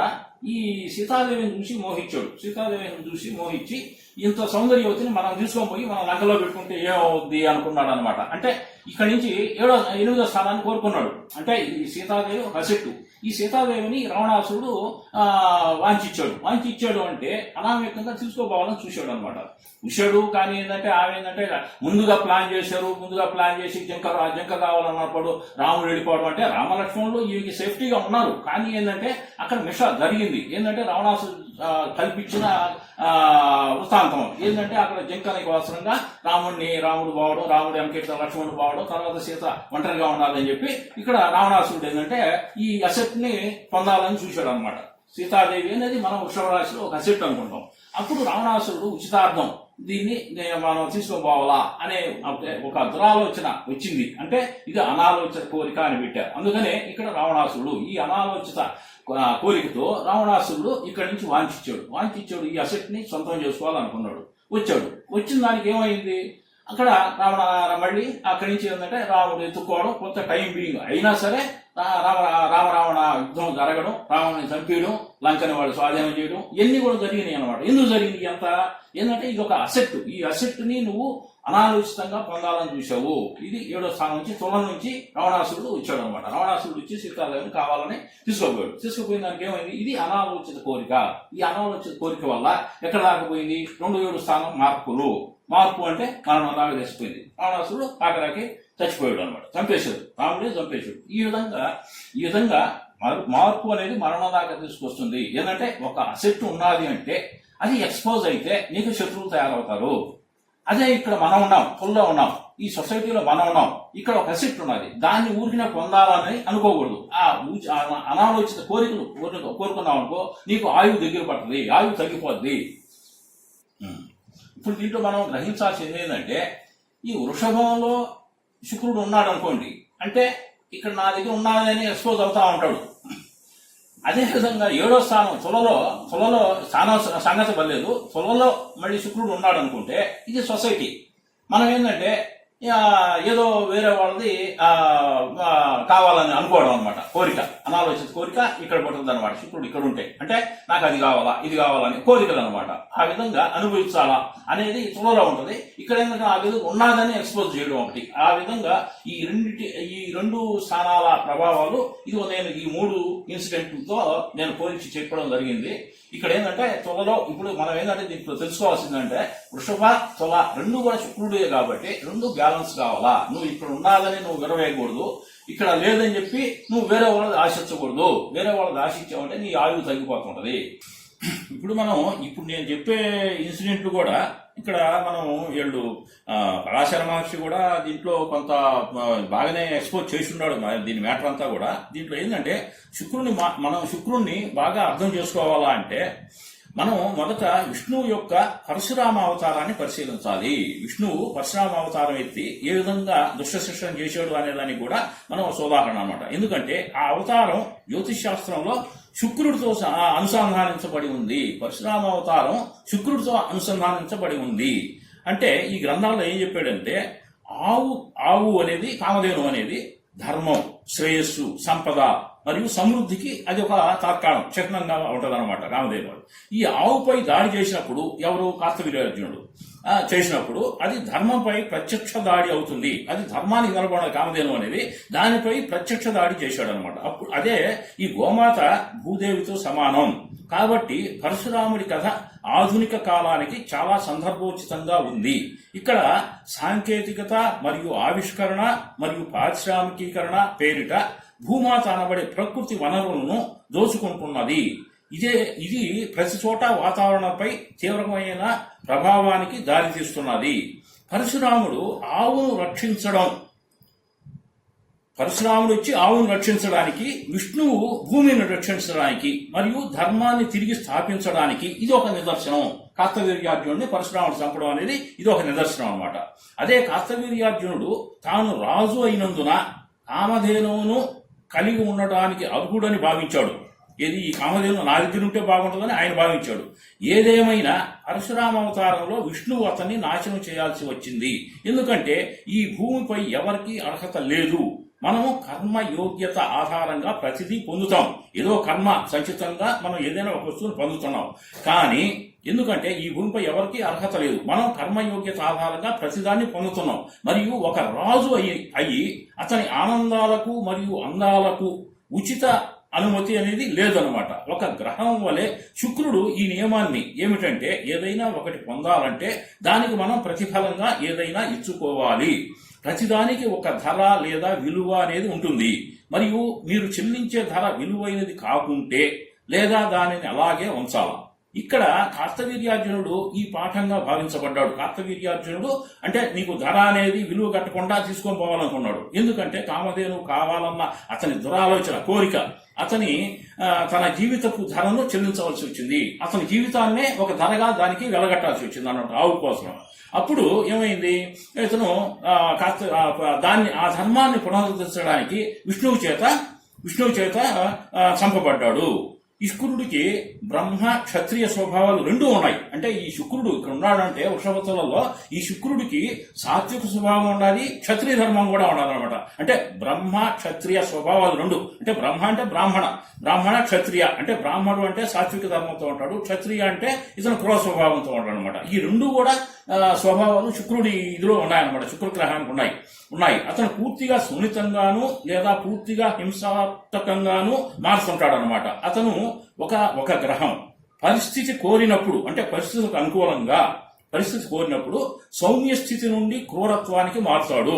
Speaker 1: ఈ సీతాదేవిని చూసి మోహించి ఇంత సౌందర్యవతిని మనం తీసుకొని పోయి మనం లంకలో పెట్టుకుంటే ఏమవుద్ది అనుకున్నాడు అనమాట. అంటే ఇక్కడ నుంచి 8వ స్థానాన్ని కోరుకున్నాడు. అంటే ఈ సీతాదేవి ఒక అసెట్టు. ఈ సీతాదేవిని రావణాసురుడు వాంఛించాడు అంటే అనామేకంగా తీసుకోపోవాలని చూశాడు. కానీ ఏంటంటే ఏంటంటే ముందుగా ప్లాన్ చేసి జంక కావాలన్నప్పుడు రాముడు వెళ్ళిపోవడం. అంటే రామలక్ష్మణులు ఈవికి సేఫ్టీగా ఉన్నారు, కానీ ఏంటంటే అక్కడ మిష జరిగింది. ఏంటంటే రావణాసురుడు కల్పించిన వృత్తాంతం ఏంటంటే అక్కడ జంకనికి అవసరంగా రాముడు పోవడం, రాముడు వెంకట లక్ష్మణుడు పోవడం, తర్వాత సీత ఒంటరిగా ఉండాలని చెప్పి ఇక్కడ రావణాసురుడు ఏంటంటే ఈ అసెట్ ని పొందాలని చూశాడు అనమాట. సీతాదేవి అనేది మనం వృషభ రాశిలో ఒక అసెట్ అనుకుంటాం. అప్పుడు రావణాసురుడు ఉచితార్థం దీన్ని మనం తీసుకోపోవాలా అనే ఒక దురాలోచన వచ్చింది. అంటే ఇది అనాలోచిత కోరిక అని పెట్టారు. అందుకనే ఇక్కడ రావణాసురుడు ఈ అనాలోచిత కోరికతో రావణాసురుడు ఇక్కడి నుంచి వాంఛించాడు. ఈ అసెట్ ని సొంతం చేసుకోవాలనుకున్నాడు. వచ్చిన దానికి ఏమైంది? అక్కడ మళ్ళీ అక్కడి నుంచి ఏంటంటే రాముడు ఎత్తుకోవడం, కొంత టైం బీయింగ్ అయినా సరే రావణ యుద్ధం జరగడం, రావణుని చంపేయడం, లంకని వాడు స్వాధీనం చేయడం, ఇవన్నీ కూడా జరిగినాయి అనమాట. ఎందుకు జరిగింది అంత? ఏంటంటే ఇది ఒక అసెట్. ఈ అసెట్ ని నువ్వు అనాలోచితంగా పొందాలని చూసావు. ఇది 7వ స్థానం నుంచి తులం నుంచి రావణాసురుడు వచ్చాడు అనమాట. రావణాసురుడు వచ్చి సీతాదేవిని కావాలని తీసుకుపోయిన దానికి ఏమైంది? ఇది అనాలోచిత కోరిక. ఈ అనాలోచిత కోరిక వల్ల ఎక్కడ దాకపోయింది? 2-7 స్థానం మార్పు అంటే మరణంలాగా తెచ్చిపోయింది. రావణాసురుడు ఆఖరాకి చచ్చిపోయాడు అనమాట. రాముడే చంపేశాడు. ఈ విధంగా మార్పు అనేది మరణంలాగా తీసుకొస్తుంది. ఏంటంటే ఒక అసెట్ ఉన్నది అంటే అది ఎక్స్పోజ్ అయితే నీకు శత్రువులు తయారవుతారు. అదే ఇక్కడ మనం ఉన్నాం, ఫుల్లో ఉన్నాం, ఈ సొసైటీలో మనం ఉన్నాం, ఇక్కడ ఒక అసెట్ ఉన్నది, దాన్ని ఊరికినే పొందాలని అనుకోకూడదు. అనాలోచిత కోరికలు కోరుకున్నావు అనుకో, నీకు ఆయువు దగ్గర పడుతుంది, ఆయువు తగ్గిపోద్ది. ఇప్పుడు దీంట్లో మనం గ్రహించాల్సింది ఏంటంటే ఈ వృషభంలో శుక్రుడు ఉన్నాడు అనుకోండి, అంటే ఇక్కడ నా దగ్గర ఉన్నాడని ఎక్స్పోజ్ అవుతా ఉంటాడు. అదేవిధంగా 7వ స్థానం తులలో సంగతి పర్లేదు, తులలో మళ్ళీ శుక్రుడు ఉన్నాడు అనుకుంటే ఇది సొసైటీ. మనం ఏంటంటే ఏదో వేరే వాళ్ళది కావాలని అనుకోవడం అనమాట. కోరిక, అనాలోచిత కోరిక ఇక్కడ పడుతుంది అనమాట. శుక్రుడు ఇక్కడ ఉంటే అంటే నాకు అది కావాలా, ఇది కావాలని కోరికలు అనమాట. ఆ విధంగా అనుభవించాలా అనేది తులలో ఉంటుంది. ఇక్కడ ఏంటంటే ఆ విధంగా ఉన్నదని ఎక్స్పోజ్ చేయడం ఒకటి. ఆ విధంగా ఈ 2 స్థానాల ప్రభావాలు ఇదిగో నేను ఈ 3 ఇన్సిడెంట్లతో నేను పోల్చి చెప్పడం జరిగింది. ఇక్కడ ఏంటంటే తులలో ఇప్పుడు మనం ఏంటంటే దీంట్లో తెలుసుకోవాల్సిందంటే వృషభ తుల 2 కూడా శుక్రుడే కాబట్టి 2 బ్యాలెన్స్ కావాలా. నువ్వు ఇక్కడ ఉన్నదని నువ్వు విరవేయకూడదు, ఇక్కడ లేదని చెప్పి నువ్వు వేరే వాళ్ళది ఆశించకూడదు. వేరే వాళ్ళది ఆశించావంటే నీ ఆయువు తగ్గిపోతుంటది. ఇప్పుడు నేను చెప్పే ఇన్సిడెంట్లు కూడా ఇక్కడ మనం పరాశర మహర్షి కూడా దీంట్లో కొంత బాగానే ఎక్స్పోజ్ చేసి ఉన్నాడు దీని మ్యాటర్ అంతా కూడా. దీంట్లో ఏంటంటే మనం శుక్రుణ్ణి బాగా అర్థం చేసుకోవాలా అంటే మనం మొదట విష్ణువు యొక్క పరశురామ అవతారాన్ని పరిశీలించాలి. విష్ణువు పరశురామ అవతారం ఎత్తి ఏ విధంగా దుష్ట శిక్షణ చేశాడు అనేదానికి కూడా మనం సోదాహరణ అనమాట. ఎందుకంటే ఆ అవతారం జ్యోతిష్ శాస్త్రంలో శుక్రుడితో అనుసంధానించబడి ఉంది. పరశురామ అవతారం శుక్రుడితో అనుసంధానించబడి ఉంది. అంటే ఈ గ్రంథాల్లో ఏం చెప్పాడంటే ఆవు అనేది కామధేను అనేది ధర్మం, శ్రేయస్సు, సంపద మరియు సమృద్ధికి అది ఒక తార్కాణం, చిహ్నంగా ఉంటదన్నమాట కామధేను. ఈ ఆవుపై దాడి చేసినప్పుడు ఎవరు? కార్తవీర్యార్జునుడు చేసినప్పుడు అది ధర్మంపై ప్రత్యక్ష దాడి అవుతుంది. అది ధర్మానికి నిలబడిన కామధేను అనేది దానిపై ప్రత్యక్ష దాడి చేశాడు అనమాట. అప్పుడు అదే ఈ గోమాత భూదేవితో సమానం. కాబట్టి పరశురాముడి కథ ఆధునిక కాలానికి చాలా సందర్భోచితంగా ఉంది. ఇక్కడ సాంకేతికత మరియు ఆవిష్కరణ మరియు పారిశ్రామికీకరణ పేరిట భూమాత అనబడే ప్రకృతి వనరులను దోచుకుంటున్నది. ఇది ప్రతి చోట వాతావరణంపై తీవ్రమైన ప్రభావానికి దారితీస్తున్నది. పరశురాముడు వచ్చి ఆవును రక్షించడానికి, విష్ణువు భూమిని రక్షించడానికి మరియు ధర్మాన్ని తిరిగి స్థాపించడానికి ఇది ఒక నిదర్శనం. కార్తవీర్యార్జునుడిని పరశురాముడు చంపడం అనేది ఇది ఒక నిదర్శనం అన్నమాట. అదే కార్తవీర్యార్జునుడు తాను రాజు అయినందున కామధేనువును కలిగి ఉండడానికి అర్హుడని భావించాడు. ఏది ఈ కామధేను నా దగ్గర ఉంటే బాగుంటుందని ఆయన భావించాడు. ఏదేమైనా పరశురామ అవతారంలో విష్ణువు అతన్ని నాశనం చేయాల్సి వచ్చింది. ఎందుకంటే ఈ భూమిపై ఎవరికీ అర్హత లేదు. మనము కర్మ యోగ్యత ఆధారంగా ప్రతిదీ పొందుతాం. ఏదో కర్మ సంచితంగా మనం ఏదైనా ఒక వస్తువును పొందుతున్నాం. కానీ ఎందుకంటే ఈ భూమిపై ఎవరికీ అర్హత లేదు. మనం కర్మయోగ్యత ఆధారంగా ప్రతిదాన్ని పొందుతున్నాం. మరియు ఒక రాజు అయ్యి అతని ఆనందాలకు మరియు అందాలకు ఉచిత అనుమతి అనేది లేదనమాట. ఒక గ్రహం వలె శుక్రుడు ఈ నియమాన్ని ఏమిటంటే ఏదైనా ఒకటి పొందాలంటే దానికి మనం ప్రతిఫలంగా ఏదైనా ఇచ్చుకోవాలి. ప్రతిదానికి ఒక ధర లేదా విలువ అనేది ఉంటుంది. మరియు మీరు చెల్లించే ధర విలువైనది కాకుంటే లేదా దానిని అలాగే ఉంచాలి. ఇక్కడ కార్తవీర్యార్జునుడు ఈ పాఠంగా భావించబడ్డాడు. కార్తవీర్యార్జునుడు అంటే నీకు ధర అనేది విలువ కట్టకుండా తీసుకొని పోవాలనుకున్నాడు. ఎందుకంటే కామధేను కావాలన్న అతని దురాలోచన, కోరిక అతని తన జీవితపు ధరను చెల్లించవలసి వచ్చింది. అతని జీవితాన్నే ఒక ధరగా దానికి వెలగట్టాల్సి వచ్చింది అన్నట్టు ఆవు కోసం. అప్పుడు ఏమైంది? ఇతను ఆ ధర్మాన్ని పునరుద్ధరించడానికి విష్ణువు చేత చంపబడ్డాడు. ఈ శుక్రుడికి బ్రహ్మ క్షత్రియ స్వభావాలు రెండూ ఉన్నాయి. అంటే ఈ శుక్రుడు ఇక్కడ ఉన్నాడంటే వృషభతులలో ఈ శుక్రుడికి సాత్విక స్వభావం ఉండాలి, క్షత్రియ ధర్మం కూడా ఉండాలన్నమాట. అంటే బ్రహ్మ క్షత్రియ స్వభావాలు రెండు. అంటే బ్రహ్మ అంటే బ్రాహ్మణ క్షత్రియ. అంటే బ్రాహ్మణుడు అంటే సాత్విక ధర్మంతో ఉంటాడు, క్షత్రియ అంటే ఇతను క్రూర స్వభావంతో ఉంటాడు అనమాట. ఈ రెండు కూడా స్వభావాలు శుక్రుడి ఇదిలో ఉన్నాయన్నమాట, శుక్రగ్రహానికి ఉన్నాయి. అతను పూర్తిగా సున్నితంగాను లేదా పూర్తిగా హింసాత్మకంగాను మారుతుంటాడు అనమాట. అతను ఒక గ్రహం పరిస్థితి కోరినప్పుడు, అంటే పరిస్థితులకు అనుకూలంగా పరిస్థితి కోరినప్పుడు సౌమ్య స్థితి నుండి క్రూరత్వానికి మారుతాడు.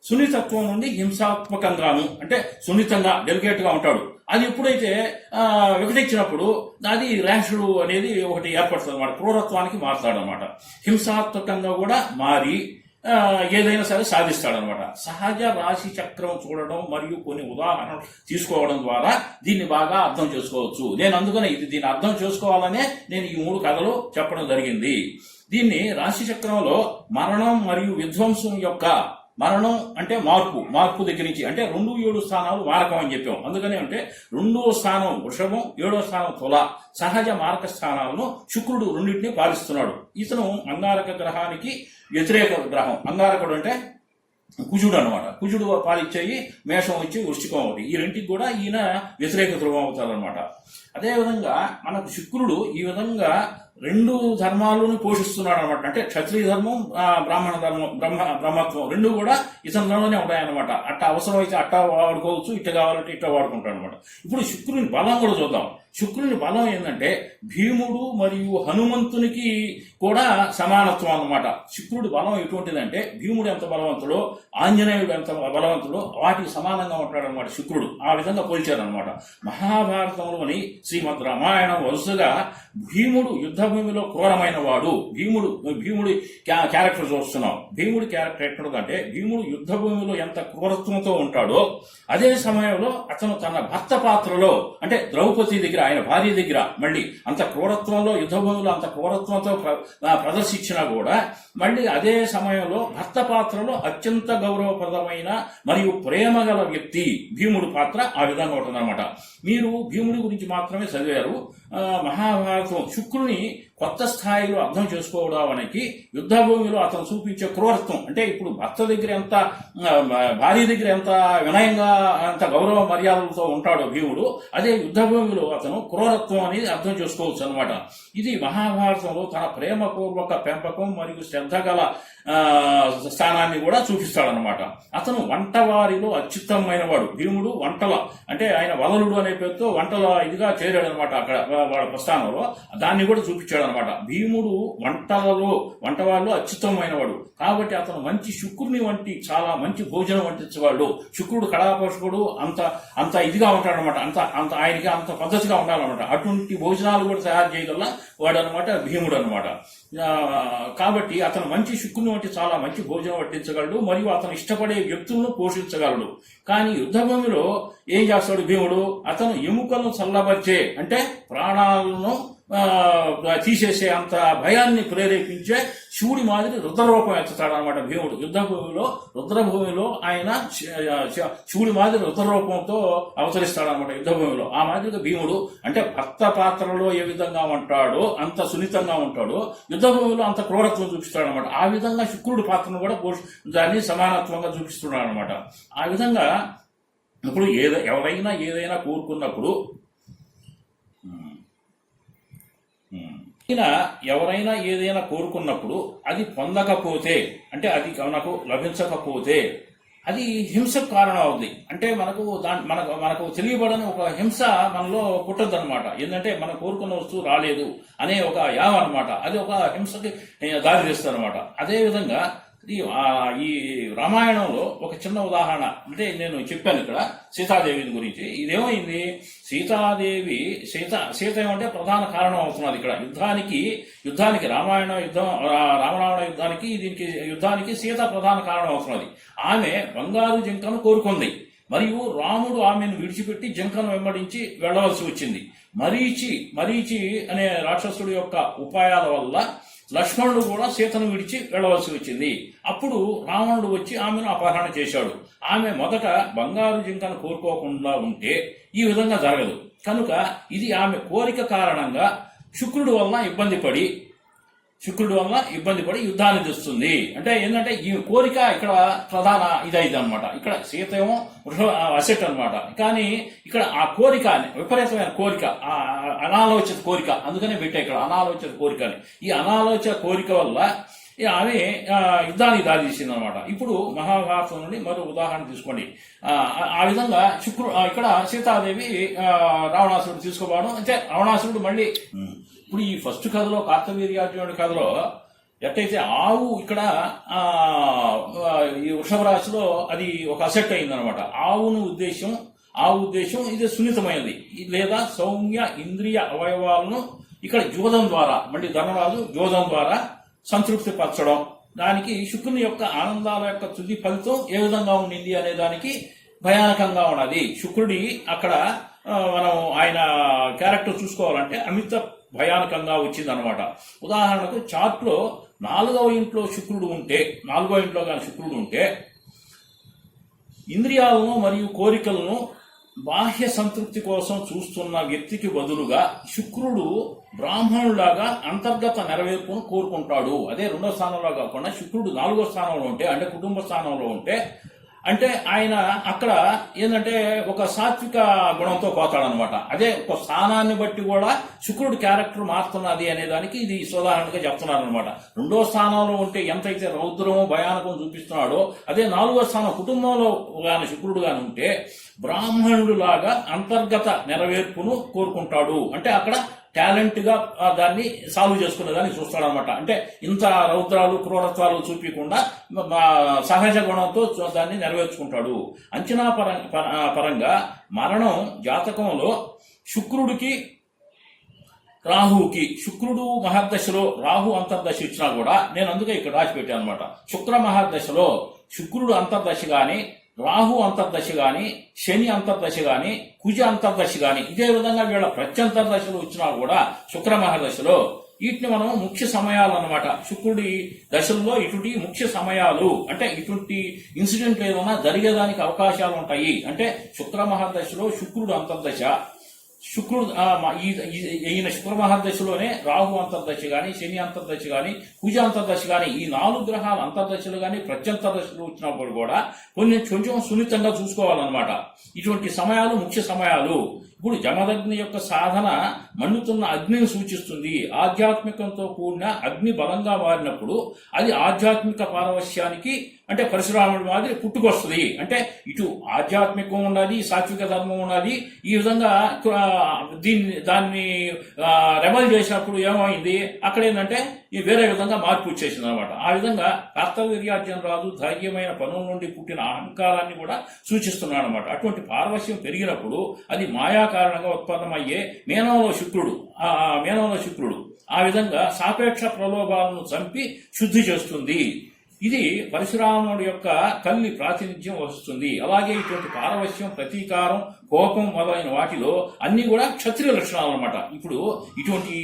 Speaker 1: సున్నితత్వం నుండి హింసాత్మకంగాను, అంటే సున్నితంగా డెలికేట్ గా ఉంటాడు. అది ఎప్పుడైతే వికటించినప్పుడు అది ర్యాషుడు అనేది ఒకటి ఏర్పడుతుంది అనమాట, క్రూరత్వానికి మారుతాడు అనమాట. హింసాత్మకంగా కూడా మారి ఏదైనా సరే సాధిస్తాడనమాట. సహజ రాశి చక్రం చూడడం మరియు కొన్ని ఉదాహరణలు తీసుకోవడం ద్వారా దీన్ని బాగా అర్థం చేసుకోవచ్చు. నేను అందుకనే దీన్ని అర్థం చేసుకోవాలనే నేను ఈ 3 కథలు చెప్పడం జరిగింది. దీన్ని రాశి చక్రంలో మరణం మరియు విధ్వంసం యొక్క మరణం అంటే మార్పు దగ్గర నుంచి, అంటే 2, 7 స్థానాలు మారకం అని చెప్పాం. అందుకనే అంటే 2వ స్థానం వృషభం, 7వ స్థానం తుల, సహజ మారక స్థానాలను శుక్రుడు రెండింటినీ పాలిస్తున్నాడు. ఇతను అంగారక గ్రహానికి వ్యతిరేక గ్రహం. అంగారకుడు అంటే కుజుడు అనమాట. కుజుడు పాలిచ్చేయి మేషం వచ్చి వృశ్చికం ఒకటి. ఈ రెంటికి కూడా ఈయన వ్యతిరేక ధ్రువం అవుతారనమాట. అదేవిధంగా మనకు శుక్రుడు ఈ విధంగా 2 ధర్మాలను పోషిస్తున్నాడు అనమాట. అంటే క్షత్రియ ధర్మం, బ్రాహ్మణ ధర్మం, బ్రహ్మత్వం రెండు కూడా ఇతనిలోనే ఉంటాయన్నమాట. అట్ట అవసరమైతే అట్ట వాడుకోవచ్చు, ఇట్ట కావాలంటే ఇట్ట వాడుకుంటాడు అనమాట. ఇప్పుడు శుక్రుని బలం కూడా చూద్దాం. శుక్రుని బలం ఏంటంటే భీముడు మరియు హనుమంతునికి కూడా సమానత్వం అన్నమాట. శుక్రుడి బలం ఎటువంటిదంటే భీముడు ఎంత బలవంతుడో ఆంజనేయుడు ఎంత బలవంతుడో వాటికి సమానంగా ఉంటాడు అనమాట శుక్రుడు. ఆ విధంగా పోల్చారనమాట. మహాభారతంలోని శ్రీమద్ రామాయణం వరుసగా భీముడు యుద్ధభూమిలో క్రూరమైన వాడు. భీముడి క్యారెక్టర్ చూస్తున్నాం. భీముడి క్యారెక్టర్ ఎట్లుందంటే భీముడు యుద్ధభూమిలో ఎంత క్రూరత్వంతో ఉంటాడో అదే సమయంలో అతను తన భర్త పాత్రలో, అంటే ద్రౌపది దగ్గర, ఆయన భార్య దగ్గర మళ్ళీ అంత క్రూరత్వంలో, యుద్ధభూమిలో అంత క్రూరత్వంతో ప్రదర్శించినా కూడా మళ్ళీ అదే సమయంలో భర్త పాత్రలో అత్యంత గౌరవప్రదమైన మరియు ప్రేమ గల వ్యక్తి భీముడు పాత్ర. ఆ విధంగా ఉంటుందన్నమాట. మీరు భీముడి గురించి మాత్రమే చదివారు. మహాభారతం శుక్రుని కొత్త స్థాయిలో అర్థం చేసుకోవడానికి యుద్ధభూమిలో అతను చూపించే క్రూరత్వం, అంటే ఇప్పుడు భర్త దగ్గర ఎంత భార్య దగ్గర ఎంత వినయంగా ఎంత గౌరవ మర్యాదలతో ఉంటాడో భీముడు, అదే యుద్ధభూమిలో అతను క్రూరత్వం అనేది అర్థం చేసుకోవచ్చు అనమాట. ఇది మహాభారతంలో తన ప్రేమపూర్వక పెంపకం మరియు శ్రద్ధ గల స్థానాన్ని కూడా చూపిస్తాడనమాట. అతను వంటవారిలో అత్యుత్తమైన వాడు భీముడు. వంటల అంటే ఆయన వలలుడు అనే పేరుతో వంటల ఇదిగా చేరాడనమాట అక్కడ వాళ్ళ ప్రస్థానంలో, దాన్ని కూడా చూపించాడు అనమాట. భీముడు వంటవారిలో అత్యుత్తమైన వాడు కాబట్టి అతను మంచి శుక్రుని వంటి చాలా మంచి భోజనం వంటించేవాడు. శుక్రుడు కళాపోషకుడు, అంత ఇదిగా ఉంటాడనమాట, అంత ఆయనకి అంత పద్ధతిగా ఉండాలన్నమాట. అటువంటి భోజనాలు కూడా తయారు చేయగల వాడు అనమాట భీముడు అనమాట. కాబట్టి అతను మంచి శుక్రుని వంటి చాలా మంచి భోజనం వడ్డించగలడు మరియు అతను ఇష్టపడే వ్యక్తులను పోషించగలడు. కానీ యుద్ధభూమిలో ఏం చేస్తాడు భీముడు? అతను ఎముకలను చల్లబరిచే అంటే ప్రాణాలను తీసేసే అంత భయాన్ని ప్రేరేపించే శివుడి మాదిరి రుద్రరూపం ఎత్తుతాడు అనమాట భీముడు. రుద్రభూమిలో ఆయన శివుడి మాదిరి రుద్రరూపంతో అవతరిస్తాడు అనమాట యుద్ధభూమిలో. ఆ మాదిరిగా భీముడు అంటే భర్త పాత్రలో ఏ విధంగా ఉంటాడో అంత సున్నితంగా ఉంటాడో యుద్ధభూమిలో అంత క్రూరత్వం చూపిస్తాడు అనమాట. ఆ విధంగా శుక్రుడి పాత్రను కూడా దాన్ని సమానత్వంగా చూపిస్తున్నాడు అనమాట. ఆ విధంగా ఇప్పుడు ఎవరైనా ఏదైనా కోరుకున్నప్పుడు ఎవరైనా ఏదైనా కోరుకున్నప్పుడు అది పొందకపోతే అంటే అది మనకు లభించకపోతే అది హింసకు కారణం అవుద్ది. అంటే మనకు తెలియబడని ఒక హింస మనలో పుట్టద్దు అనమాట. ఏంటంటే మనం కోరుకున్న వస్తువు రాలేదు అనే ఒక యావ అనమాట, అది ఒక హింసకి దారి తీస్తుంది అనమాట. అదేవిధంగా ఈ రామాయణంలో ఒక చిన్న ఉదాహరణ అంటే నేను చెప్పాను ఇక్కడ సీతాదేవి గురించి. ఇదేమైంది, సీత ఏమంటే ప్రధాన కారణం అవుతున్నది ఇక్కడ యుద్ధానికి రామరావణ యుద్ధానికి సీత ప్రధాన కారణం అవుతున్నది. ఆమె బంగారు జింకను కోరుకుంది మరియు రాముడు ఆమెను విడిచిపెట్టి జింకను వెంబడించి వెళ్లవలసి వచ్చింది. మరీచి అనే రాక్షసుడి యొక్క ఉపాయాల వల్ల లక్ష్మణుడు కూడా సీతను విడిచి వెళ్లవలసి వచ్చింది. అప్పుడు రావణుడు వచ్చి ఆమెను అపహరణ చేశాడు. ఆమె మొదట బంగారు జింకను కోరుకోకుండా ఉంటే ఈ విధంగా జరగదు. కనుక ఇది ఆమె కోరిక కారణంగా శుక్రుడి వలన ఇబ్బంది పడి యుద్ధాన్ని తెస్తుంది. అంటే ఏంటంటే ఈ కోరిక ఇక్కడ ప్రధాన ఇదైంది అనమాట. ఇక్కడ సీత ఏమో అసెట్ అనమాట, కానీ ఇక్కడ ఆ కోరిక విపరీతమైన కోరిక, అనాలోచిత కోరిక, అందుకనే పెట్టా ఇక్కడ అనాలోచిత కోరిక అని. ఈ అనాలోచిత కోరిక వల్ల ఆమె యుద్ధానికి దారి తీసింది అనమాట. ఇప్పుడు మహాభారతం నుండి మరో ఉదాహరణ తీసుకోండి. ఆ విధంగా ఇక్కడ సీతాదేవి రావణాసురుడు తీసుకోవడం అంటే రావణాసురుడు మళ్ళీ ఇప్పుడు ఈ ఫస్ట్ కథలో కార్తవీర్యార్జునుడి కథలో ఎట్టయితే ఆవు ఇక్కడ ఈ వృషభ రాశిలో అది ఒక అసెట్ అయిందనమాట. ఆవు ఉద్దేశం ఇది సున్నితమైనది లేదా సౌమ్య ఇంద్రియ అవయవాలను ఇక్కడ జోదం ద్వారా మళ్ళీ ధనరాజు జోదం ద్వారా సంతృప్తి పరచడం. దానికి శుక్రుని యొక్క ఆనందాల యొక్క తుది ఫలితం ఏ విధంగా ఉండింది అనే దానికి భయానకంగా ఉన్నది. శుక్రుడి అక్కడ మనం ఆయన క్యారెక్టర్ చూసుకోవాలంటే అమిత భయానకంగా వచ్చింది అనమాట. ఉదాహరణకు చార్ట్ లో 4వ ఇంట్లో కానీ శుక్రుడు ఉంటే ఇంద్రియాలను మరియు కోరికలను బాహ్య సంతృప్తి కోసం చూస్తున్న వ్యక్తికి బదులుగా శుక్రుడు బ్రాహ్మణులాగా అంతర్గత నెరవేర్పును కోరుకుంటాడు. అదే 2వ స్థానంలో కాకుండా శుక్రుడు 4వ స్థానంలో ఉంటే అంటే కుటుంబ స్థానంలో ఉంటే అంటే ఆయన అక్కడ ఏంటంటే ఒక సాత్విక గుణంతో పోతాడనమాట. అదే ఒక స్థానాన్ని బట్టి కూడా శుక్రుడి క్యారెక్టర్ మారుతున్నది అనే దానికి ఇది ఉదాహరణగా చెప్తున్నారు అనమాట. 2వ స్థానంలో ఉంటే ఎంతైతే రౌద్రమో భయానకం చూపిస్తున్నాడో అదే 4వ స్థానం కుటుంబంలో గాని శుక్రుడు గాని ఉంటే బ్రాహ్మణుడు లాగా అంతర్గత నెరవేర్పును కోరుకుంటాడు. అంటే అక్కడ టాలెంట్ గా దాన్ని సాల్వ్ చేసుకునే దాన్ని చూస్తాడనమాట. అంటే ఇంత రౌద్రాలు క్రూరత్వాలు చూపించకుండా సహజ గుణంతో దాన్ని నెరవేర్చుకుంటాడు. అంచనా పరంగా మరణం జాతకంలో శుక్రుడికి రాహువుకి శుక్రుడు మహర్దశలో రాహు అంతర్దశ ఇచ్చినా కూడా నేను అందుకే ఇక్కడ రాసిపెట్టాను అనమాట. శుక్ర మహర్దశలో శుక్రుడు అంతర్దశ గాని రాహు అంతర్దశ గాని శని అంతర్దశ గాని కుజ అంతర్దశ గాని ఇదే విధంగా వీళ్ళ ప్రత్యంతర్దశలు వచ్చినా కూడా శుక్ర మహర్దశలో వీటిని మనం ముఖ్య సమయాలు అన్నమాట. శుక్రుడి దశల్లో ఇటువంటి ముఖ్య సమయాలు అంటే ఇటువంటి ఇన్సిడెంట్ ఏదైనా జరిగేదానికి అవకాశాలు ఉంటాయి. అంటే శుక్ర మహర్దశలో శుక్రుడు అంతర్దశ శుక్రుడు ఈయన శుక్ర మహర్దశలోనే రాహు అంతర్దశ గాని, శని అంతర్దశ గాని, కుజ అంతర్దశ గాని, ఈ 4 గ్రహాల అంతర్దశలు గాని, ప్రత్యంతర్దశలు వచ్చినప్పుడు కూడా కొంచెం సున్నితంగా చూసుకోవాలన్నమాట. ఇటువంటి సమయాలు ముఖ్య సమయాలు. ఇప్పుడు జమదగ్ని యొక్క సాధన మండుతున్న అగ్నిని సూచిస్తుంది. ఆధ్యాత్మికంతో కూడిన అగ్ని బలంగా మారినప్పుడు అది ఆధ్యాత్మిక పారవశ్యానికి అంటే పరశురాముడి మాదిరి పుట్టుకొస్తుంది. అంటే ఇటు ఆధ్యాత్మికం ఉండాలి, సాత్విక ధర్మం ఉండాలి. ఈ విధంగా దాన్ని రెబల్ చేసినప్పుడు ఏమైంది, అక్కడ ఏంటంటే ఈ వేరే విధంగా మార్పు వచ్చేసింది అనమాట. ఆ విధంగా కార్తవీర్యార్జున రాజు ధైర్యమైన పనుల నుండి పుట్టిన అహంకారాన్ని కూడా సూచిస్తున్నాడు అనమాట. అటువంటి పారవశ్యం పెరిగినప్పుడు అది మాయా కారణంగా ఉత్పన్నమయ్యే మేనంలో శుక్రుడు ఆ విధంగా సాపేక్ష ప్రలోభాలను చంపి శుద్ధి చేస్తుంది. ఇది పరశురాముడి యొక్క తల్లి ప్రాతినిధ్యం వహిస్తుంది. అలాగే ఇటువంటి పారవశ్యం, ప్రతీకారం, కోపం మొదలైన వాటిలో అన్ని కూడా క్షత్రియ లక్షణాలు అనమాట. ఇప్పుడు ఇటువంటి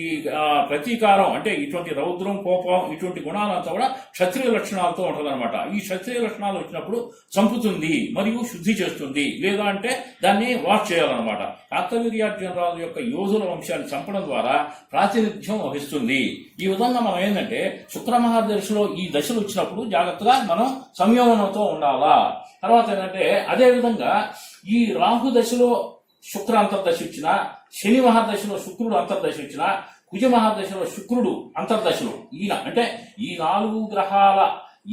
Speaker 1: ప్రతీకారం అంటే ఇటువంటి రౌద్రం, కోపం ఇటువంటి గుణాలంతా కూడా క్షత్రియ లక్షణాలతో ఉంటుందన్నమాట. ఈ క్షత్రియ లక్షణాలు వచ్చినప్పుడు చంపుతుంది మరియు శుద్ధి చేస్తుంది, లేదా అంటే దాన్ని వాష్ చేయాలన్నమాట. కార్తవీర్యార్జునరాజు యొక్క యోధుల వంశాన్ని చంపడం ద్వారా ప్రాతినిధ్యం వహిస్తుంది. ఈ విధంగా మనం ఏంటంటే శుక్ర మహాదశలో ఈ దశలు వచ్చినప్పుడు జాగ్రత్తగా మనం సంయమనంతో ఉండాలా. తర్వాత ఏంటంటే అదే విధంగా ఈ రాహు దశలో శుక్ర అంతర్దశ ఇచ్చిన, శని మహాదశలో శుక్రుడు అంతర్దశ ఇచ్చిన, కుజ మహాదశలో శుక్రుడు అంతర్దశలు అంటే ఈ 4 గ్రహాల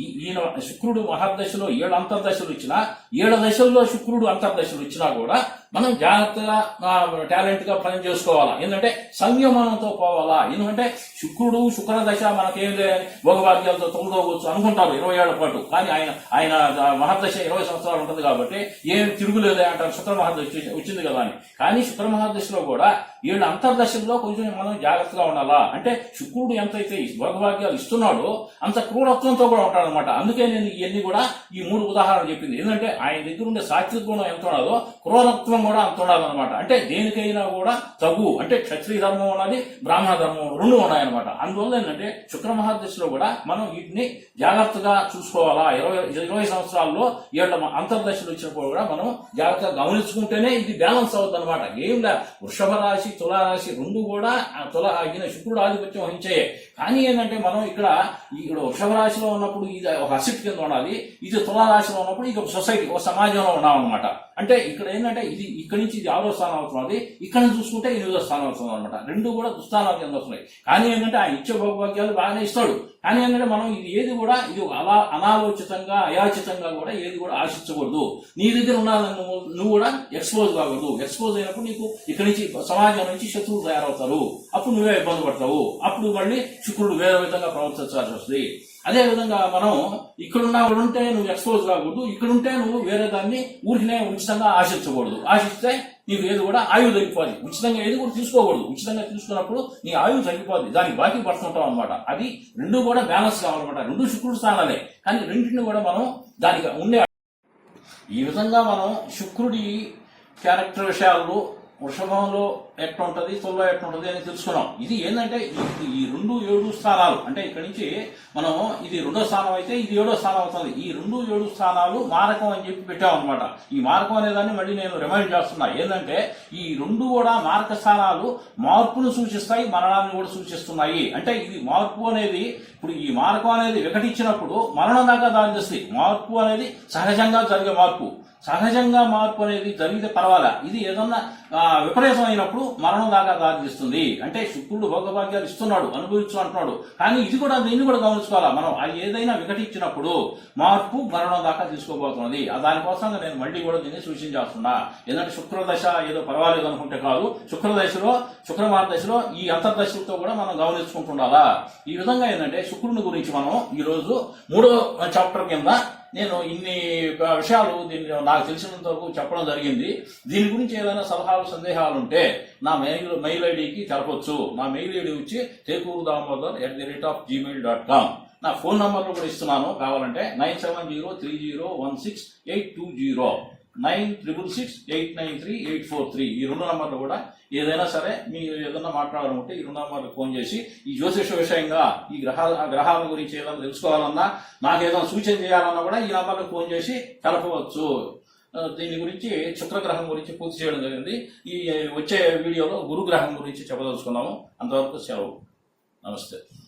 Speaker 1: ఈయన శుక్రుడు మహర్దశలో 7 అంతర్దశలు ఇచ్చినా, 7 దశల్లో శుక్రుడు అంతర్దశలు ఇచ్చినా కూడా మనం జాగ్రత్తగా టాలెంట్ గా పని చేసుకోవాలా. ఎందుకంటే సంయమనంతో పోవాలా. ఎందుకంటే శుక్ర దశ మనకేం భోగభాగ్యాలతో తొమ్మిదవచ్చు అనుకుంటారు 20 ఏళ్ల పాటు. కానీ ఆయన మహర్దశ 20 సంవత్సరాలు ఉంటుంది కాబట్టి ఏం తిరుగులేదే అంటారు, శుక్ర మహర్దశ వచ్చింది కదా అని. కానీ శుక్ర మహర్దశలో కూడా 7 అంతర్దశల్లో కొంచెం మనం జాగ్రత్తగా ఉండాలా. అంటే శుక్రుడు ఎంతైతే భోగభాగ్యాలు ఇస్తున్నాడో అంత క్రూరత్వంతో కూడా ఉంటాడనమాట. అందుకే నేను ఇవన్నీ కూడా ఈ 3 ఉదాహరణలు చెప్పింది. ఎందుకంటే ఆయన దగ్గర ఉండే సాత్విక గుణం ఎంత ఉన్నదో క్రూరత్వం కూడా అంత ఉండాలన్నమాట. అంటే దేనికైనా కూడా తగు అంటే క్షత్రియ ధర్మం ఉన్నది, బ్రాహ్మణ ధర్మం 2 ఉన్నాయన్నమాట. అందువల్ల ఏంటంటే శుక్ర మహాదశలో కూడా మనం వీటిని జాగ్రత్తగా చూసుకోవాలా. 20 సంవత్సరాల్లో 7 అంతర్దశలు వచ్చినప్పుడు కూడా మనం జాగ్రత్తగా గమనించుకుంటేనే ఇది బ్యాలెన్స్ అవుతుంది అనమాట. ఏంలా వృషభ రాశి, తులారాశి 2 కూడా ఈయన శుక్రుడు ఆధిపత్యం వహించాయి. కానీ ఏంటంటే మనం ఇక్కడ వృషభ రాశిలో ఉన్నప్పుడు ఇది ఒక అసెట్ కింద ఉండాలి, ఇది తులారాశిలో ఉన్నప్పుడు ఇది ఒక సొసైటీ, ఒక సమాజంలో ఉన్నామన్నమాట. అంటే ఇక్కడ ఏంటంటే ఇది ఇక్కడి నుంచి ఇది 6వ స్థానం అవుతున్నది, ఇక్కడ నుంచి చూసుకుంటే 8వ స్థానం అవుతుంది అనమాట. 2 కూడా దుస్థానాల కింద వస్తున్నాయి. కానీ ఏంటంటే ఆయన ఇచ్చే భోగభాగ్యాలు బాగానే ఇస్తాడు. కానీ ఏంటంటే మనం ఇది ఏది కూడా ఇది అలా అనాలోచితంగా, అయాచితంగా కూడా ఏది కూడా ఆశించకూడదు. నీ దగ్గర ఉండాలని నువ్వు కూడా ఎక్స్పోజ్ కాకూడదు. ఎక్స్పోజ్ అయినప్పుడు నీకు ఇక్కడి నుంచి సమాజం నుంచి శత్రువులు తయారవుతారు. అప్పుడు నువ్వే ఇబ్బంది పడతావు. అప్పుడు మళ్ళీ శుక్రుడు వేరే విధంగా ప్రవర్తించాల్సి వస్తుంది. అదే విధంగా మనం ఉంటే నువ్వు ఎక్స్పోజ్ కాకూడదు, ఇక్కడుంటే నువ్వు వేరే దాన్ని ఊరికినే ఉచితంగా ఆశించకూడదు. ఆశిస్తే నీకు ఏది కూడా ఆయువు తగ్గిపోద్ది. ఉచితంగా ఏది కూడా తీసుకోకూడదు. ఉచితంగా తీసుకున్నప్పుడు నీ ఆయువు తగ్గిపోద్ది, దానికి బాకీ పడుతుంటాం అనమాట. అది 2 కూడా బ్యాలెన్స్ కావాలన్నమాట. 2 శుక్రుడు స్థానాలే, కానీ రెండింటిని కూడా మనం దానికి ఉండే ఈ విధంగా మనం శుక్రుడి క్యారెక్టర్ విషయాలు వృషభంలో ఎట్లుంటది, తుల్లో ఎట్లుంటది అని తెలుసుకున్నాం. ఇది ఏంటంటే ఈ 2 7 స్థానాలు అంటే ఇక్కడి నుంచి మనం ఇది 2వ స్థానం అయితే ఇది 7వ స్థానం అవుతుంది. ఈ 2 7 స్థానాలు మారకం అని చెప్పి పెట్టామన్నమాట. ఈ మారకం అనేదాన్ని మళ్ళీ నేను రిమైండ్ చేస్తున్నా. ఏంటంటే ఈ 2 కూడా మారక స్థానాలు మార్పును సూచిస్తాయి, మరణాన్ని కూడా సూచిస్తున్నాయి. అంటే ఇది మార్పు అనేది ఇప్పుడు ఈ మారకం అనేది వికటించినప్పుడు మరణం దాకా దారితీస్తుంది. మార్పు అనేది సహజంగా జరిగే మార్పు. సహజంగా మార్పు అనేది జరిగితే పర్వాలా, ఇది ఏదన్నా విపరీతమైనప్పుడు మరణం దాకా దారితీస్తుంది. అంటే శుక్రుడు భోగభాగ్యాలు ఇస్తున్నాడు, అనుభవించు అంటున్నాడు. కానీ దీన్ని కూడా గమనించుకోవాలా. మనం అది ఏదైనా వికటించినప్పుడు మార్పు మరణం దాకా తీసుకోబోతున్నది. దానికోసంగా నేను మళ్ళీ కూడా దీన్ని సూచించేస్తున్నా. ఏంటంటే శుక్రదశ ఏదో పర్వాలేదు అనుకుంటే కాదు, శుక్ర మహాదశలో ఈ అంతర్దశలతో కూడా మనం గమనించుకుంటుండాలా. ఈ విధంగా ఏంటంటే శుక్రుని గురించి మనం ఈరోజు 3వ చాప్టర్ కింద నేను ఇన్ని విషయాలు దీన్ని నాకు తెలిసినంత వరకు చెప్పడం జరిగింది. దీని గురించి ఏదైనా సలహాలు, సందేహాలు ఉంటే నా మెయిల్ ఐడికి తెలపొచ్చు. నా మెయిల్ ఐడి వచ్చి tekurudamodar@gmail.com. నా ఫోన్ నంబర్లు కూడా ఇస్తున్నాను కావాలంటే 97016820 966893 ఈ 2 నంబర్లు కూడా ఏదైనా సరే మీరు ఏదైనా మాట్లాడాలనుకుంటే ఈ 2 నంబర్లకు ఫోన్ చేసి ఈ జ్యోతిష విషయంగా ఈ గ్రహాల గురించి ఏదైనా తెలుసుకోవాలన్నా, నాకు ఏదైనా సూచన చేయాలన్నా కూడా ఈ నంబర్లకు ఫోన్ చేసి కలపవచ్చు. దీని గురించి శుక్రగ్రహం గురించి పూర్తి చేయడం జరిగింది. ఈ వచ్చే వీడియోలో గురుగ్రహం గురించి చెప్పదలుచుకున్నాము. అంతవరకు సెలవు. నమస్తే.